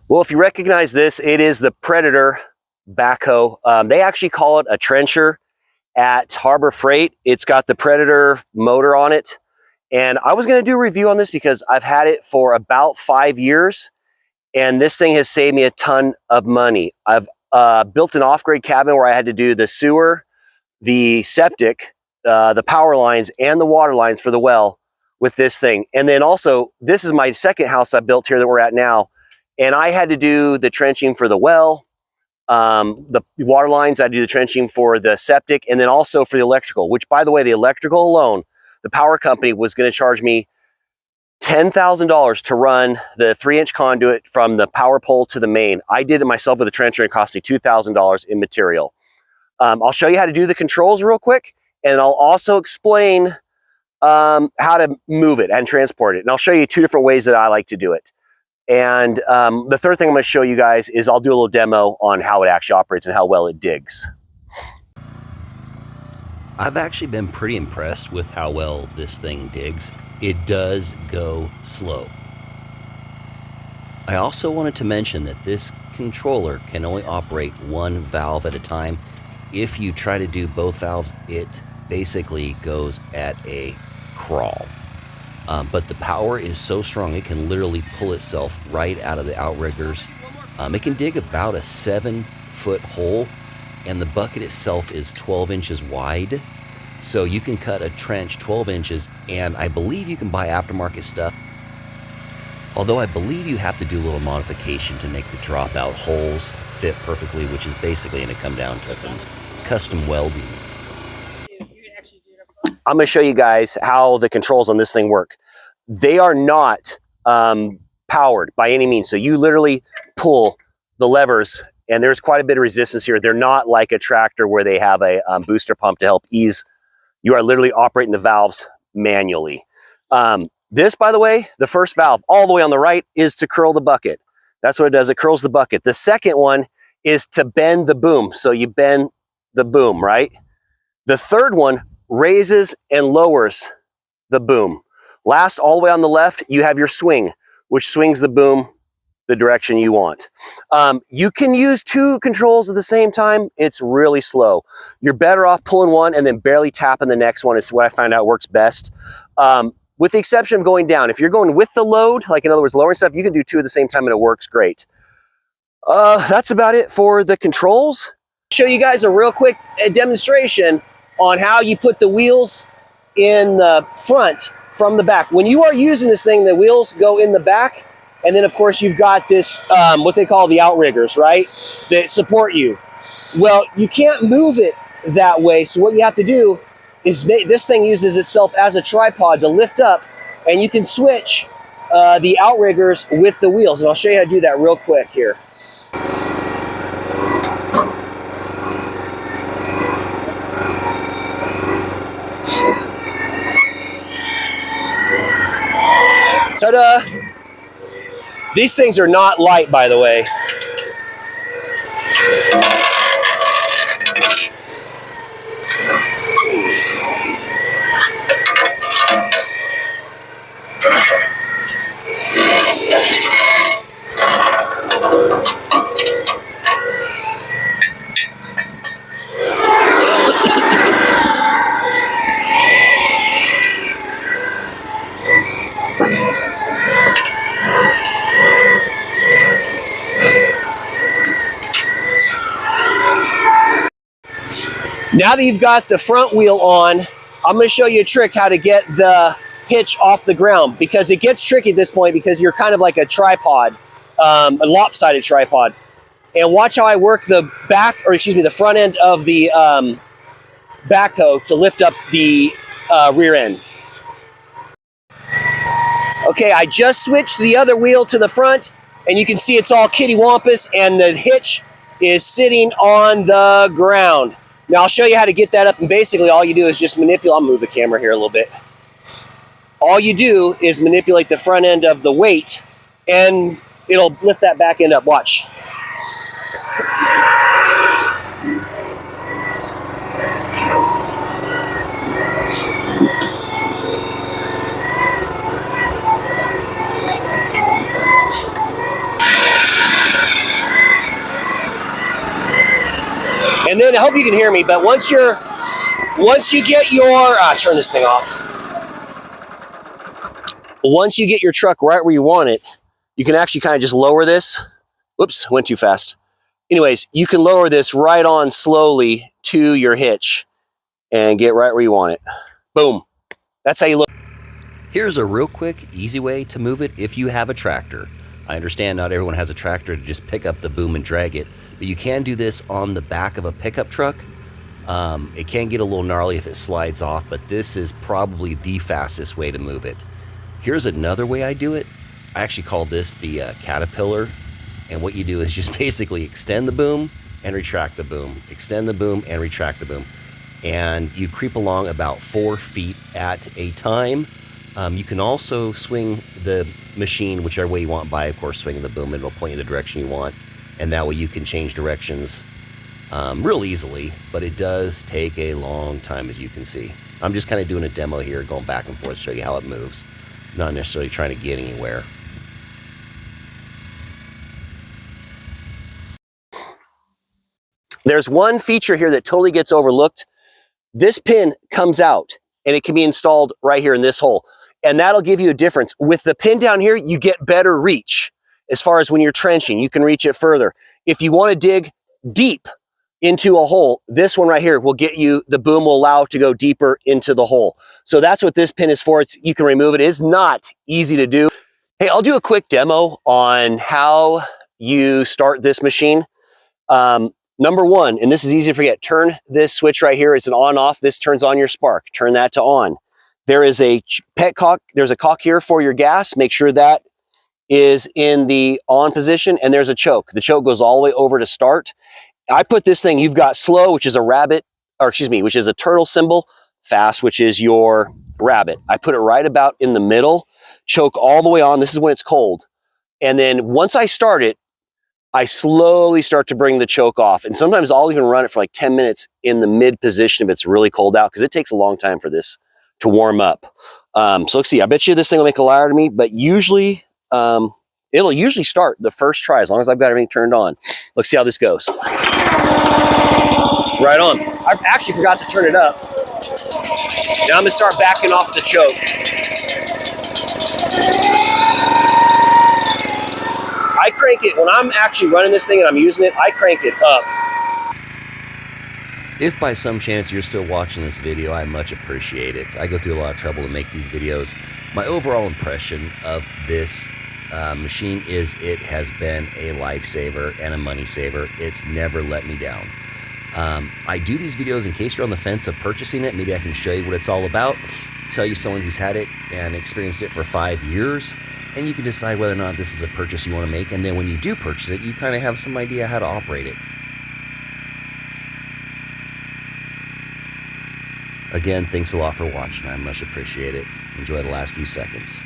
Well, if you recognize this, it is the Predator backhoe. They actually call it a trencher at Harbor Freight. It's got the Predator motor on it. And I was going to do a review on this because I've had it for about 5 years. And this thing has saved me a ton of money. I've built an off-grade cabin where I had to do the sewer, the septic, the power lines, and the water lines for the well with this thing. And then also, this is my second house I built here that we're at now. And I had to do the trenching for the well, the water lines. I do the trenching for the septic, and then also for the electrical, which, by the way, the electrical alone, the power company was going to charge me $10,000 to run the 3-inch conduit from the power pole to the main. I did it myself with a trencher and it cost me $2,000 in material. I'll show you how to do the controls real quick, and I'll also explain how to move it and transport it. And I'll show you 2 different ways that I like to do it. And the third thing I'm going to show you guys is I'll do a little demo on how it actually operates and how well it digs. I've actually been pretty impressed with how well this thing digs. It does go slow. I also wanted to mention that this controller can only operate one valve at a time. If you try to do both valves, it basically goes at a crawl. But the power is so strong, it can literally pull itself right out of the outriggers. It can dig about a 7-foot hole, and the bucket itself is 12 inches wide. So you can cut a trench 12 inches, and I believe you can buy aftermarket stuff. Although I believe you have to do a little modification to make the dropout holes fit perfectly, which is basically going to come down to some custom welding. I'm going to show you guys how the controls on this thing work. They are not powered by any means. So you literally pull the levers, and there's quite a bit of resistance here. They're not like a tractor where they have a booster pump to help ease. You are literally operating the valves manually. This, by the way, the first valve all the way on the right is to curl the bucket. That's what it does. It curls the bucket. The second one is to bend the boom. So you bend the boom, right? The third one raises and lowers the boom. Last, all the way on the left, you have your swing, which swings the boom the direction you want. You can use 2 controls at the same time. It's really slow. You're better off pulling one and then barely tapping the next one. Is what I found out works best. With the exception of going down. If you're going with the load, like in other words, lowering stuff, you can do 2 at the same time and it works great. That's about it for the controls. I'll show you guys a real quick demonstration on how you put the wheels in the front from the back. When you are using this thing, the wheels go in the back, and then of course you've got this, what they call the outriggers, right? That support you. Well, you can't move it that way, so what you have to do is this thing uses itself as a tripod to lift up, and you can switch the outriggers with the wheels, and I'll show you how to do that real quick here. Ta-da! These things are not light, by the way. Now that you've got the front wheel on, I'm going to show you a trick how to get the hitch off the ground, because it gets tricky at this point because you're kind of like a tripod, a lopsided tripod. And watch how I work the the front end of the backhoe to lift up the rear end. Okay, I just switched the other wheel to the front, and you can see it's all kittywampus, and the hitch is sitting on the ground. Now I'll show you how to get that up, and basically all you do is just manipulate. I'll move the camera here a little bit. All you do is manipulate the front end of the weight, and it'll lift that back end up. Watch. And then I hope you can hear me, but once you get your, turn this thing off. Once you get your truck right where you want it, you can actually kind of just lower this. Whoops, went too fast. Anyways, you can lower this right on slowly to your hitch and get right where you want it. Boom. That's how you look. Here's a real quick, easy way to move it if you have a tractor. I understand not everyone has a tractor to just pick up the boom and drag it, but you can do this on the back of a pickup truck. It can get a little gnarly if it slides off, but this is probably the fastest way to move it. Here's another way I do it. I actually call this the caterpillar. And what you do is just basically extend the boom and retract the boom, extend the boom and retract the boom. And you creep along about 4 feet at a time. You can also swing the machine whichever way you want by, of course, swinging the boom. It'll point you the direction you want. And that way you can change directions real easily. But it does take a long time, as you can see. I'm just kind of doing a demo here, going back and forth to show you how it moves. Not necessarily trying to get anywhere. There's one feature here that totally gets overlooked. This pin comes out and it can be installed right here in this hole. And that'll give you a difference. With the pin down here, you get better reach. As far as when you're trenching, you can reach it further. If you want to dig deep into a hole, this one right here will get you, the boom will allow to go deeper into the hole. So that's what this pin is for. You can remove it. It's not easy to do. Hey, I'll do a quick demo on how you start this machine. Number one, and this is easy to forget, turn this switch right here. It's an on-off. This turns on your spark. Turn that to on. There is a pet cock. There's a cock here for your gas. Make sure that is in the on position, and there's a choke. The choke goes all the way over to start. I put this thing, you've got slow, which is a rabbit, or excuse me, which is a turtle symbol, fast, which is your rabbit. I put it right about in the middle, choke all the way on. This is when it's cold. And then once I start it, I slowly start to bring the choke off. And sometimes I'll even run it for like 10 minutes in the mid position if it's really cold out, because it takes a long time for this to warm up. So let's see, I bet you this thing will make a liar to me, but usually, it'll usually start the first try as long as I've got everything turned on. Let's see how this goes. Right on. I actually forgot to turn it up. Now I'm gonna start backing off the choke. I crank it, when I'm actually running this thing and I'm using it, I crank it up. If by some chance you're still watching this video, I much appreciate it. I go through a lot of trouble to make these videos. My overall impression of this machine is it has been a lifesaver and a money saver. It's never let me down. I do these videos in case you're on the fence of purchasing it. Maybe I can show you what it's all about, tell you someone who's had it and experienced it for 5 years, and you can decide whether or not this is a purchase you want to make. And then when you do purchase it, you kind of have some idea how to operate it. Again, thanks a lot for watching. I much appreciate it. Enjoy the last few seconds.